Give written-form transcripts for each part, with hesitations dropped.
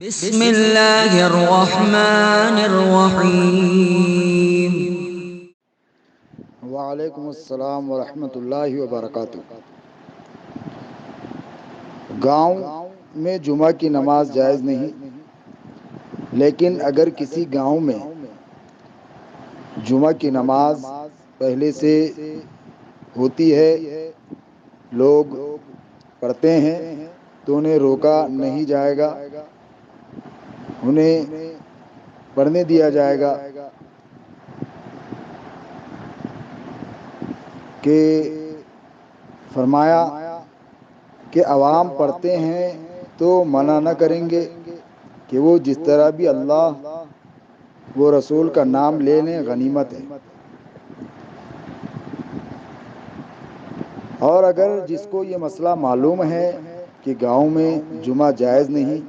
بسم اللہ الرحمن الرحیم۔ وعلیکم السلام ورحمۃ اللہ وبرکاتہ۔ گاؤں میں جمعہ کی نماز جائز نہیں، لیکن اگر کسی گاؤں میں جمعہ کی نماز پہلے سے ہوتی ہے، لوگ پڑھتے ہیں، تو انہیں روکا نہیں جائے گا، انہیں پڑھنے دیا جائے گا کہ فرمایا کہ عوام پڑھتے ہیں تو منع نہ کریں گے کہ وہ جس طرح بھی اللہ وہ رسول کا نام لے لیں غنیمت ہے۔ اور اگر جس کو یہ مسئلہ معلوم ہے کہ گاؤں میں جمعہ جائز نہیں،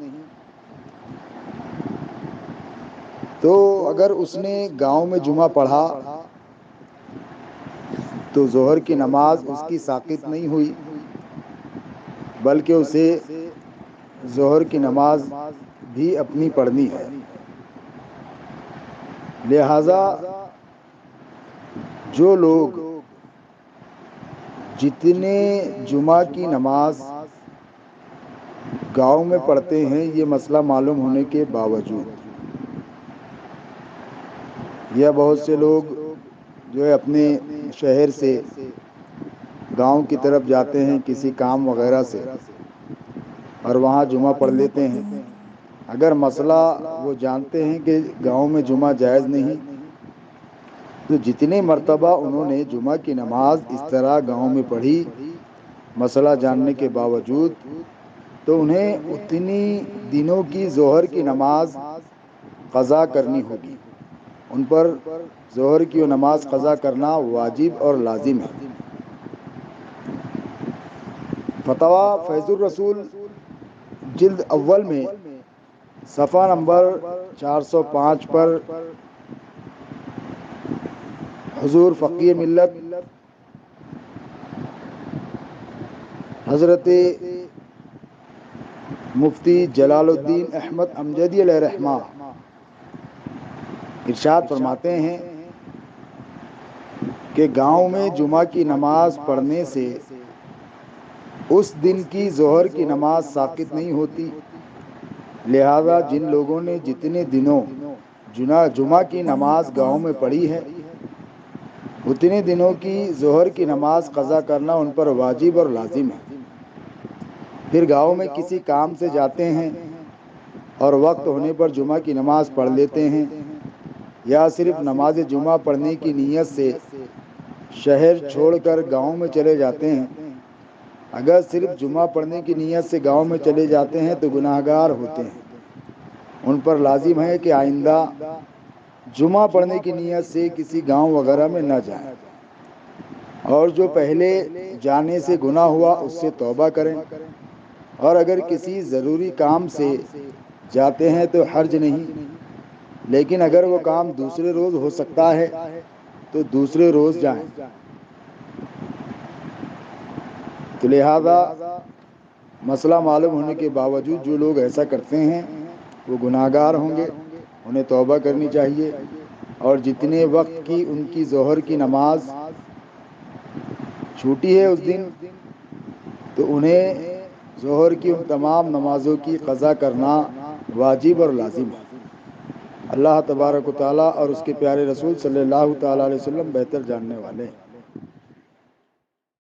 تو اگر اس نے گاؤں میں جمعہ پڑھا تو ظہر کی نماز اس کی ساقط نہیں ہوئی، بلکہ اسے ظہر کی نماز بھی اپنی پڑھنی ہے۔ لہذا جو لوگ جتنے جمعہ کی نماز گاؤں میں پڑھتے ہیں، یہ مسئلہ معلوم ہونے کے باوجود یا بہت سے لوگ جو ہے اپنے شہر سے گاؤں کی طرف جاتے ہیں کسی کام وغیرہ سے، اور وہاں جمعہ پڑھ لیتے ہیں۔ اگر مسئلہ وہ جانتے ہیں کہ گاؤں میں جمعہ جائز نہیں، تو جتنی مرتبہ انہوں نے جمعہ کی نماز اس طرح گاؤں میں پڑھی مسئلہ جاننے کے باوجود، تو انہیں اتنی دنوں کی ظہر کی نماز قضا کرنی ہوگی، ان پر ظہر کی نماز قضا کرنا واجب اور لازم ہے۔ فتویٰ فیض الرسول جلد اول میں صفحہ نمبر 405 پر حضور فقیہ ملت حضرت مفتی جلال الدین احمد امجدی علیہ رحمہ ارشاد فرماتے ہیں کہ گاؤں میں جمعہ کی نماز پڑھنے سے اس دن کی ظہر کی نماز ساقط نہیں ہوتی، لہذا جن لوگوں نے جتنے دنوں جمعہ کی نماز گاؤں میں پڑھی ہے، اتنے دنوں کی ظہر کی نماز قضا کرنا ان پر واجب اور لازم ہے۔ پھر گاؤں میں کسی کام سے جاتے ہیں اور وقت ہونے پر جمعہ کی نماز پڑھ لیتے ہیں، یا صرف نماز جمعہ پڑھنے کی نیت سے شہر چھوڑ کر گاؤں میں چلے جاتے ہیں، اگر صرف جمعہ پڑھنے کی نیت سے گاؤں میں چلے جاتے ہیں تو گناہگار ہوتے ہیں۔ ان پر لازم ہے کہ آئندہ جمعہ پڑھنے کی نیت سے کسی گاؤں وغیرہ میں نہ جائیں، اور جو پہلے جانے سے گناہ ہوا اس سے توبہ کریں، اور اگر کسی ضروری کام سے جاتے ہیں تو حرج نہیں، لیکن اگر وہ کام دوسرے روز ہو سکتا ہے تو دوسرے روز جائیں۔ تو لہذا مسئلہ معلوم ہونے کے باوجود جو لوگ ایسا کرتے ہیں وہ گناہگار ہوں گے، انہیں توبہ کرنی چاہیے، اور جتنے وقت کی ان کی ظہر کی نماز چھوٹی ہے اس دن، تو انہیں ظہر کی ان تمام نمازوں کی قضا کرنا واجب اور لازم ہے۔ اللہ تبارک و تعالیٰ اور اس کے پیارے رسول صلی اللہ تعالیٰ علیہ وسلم بہتر جاننے والے ہیں۔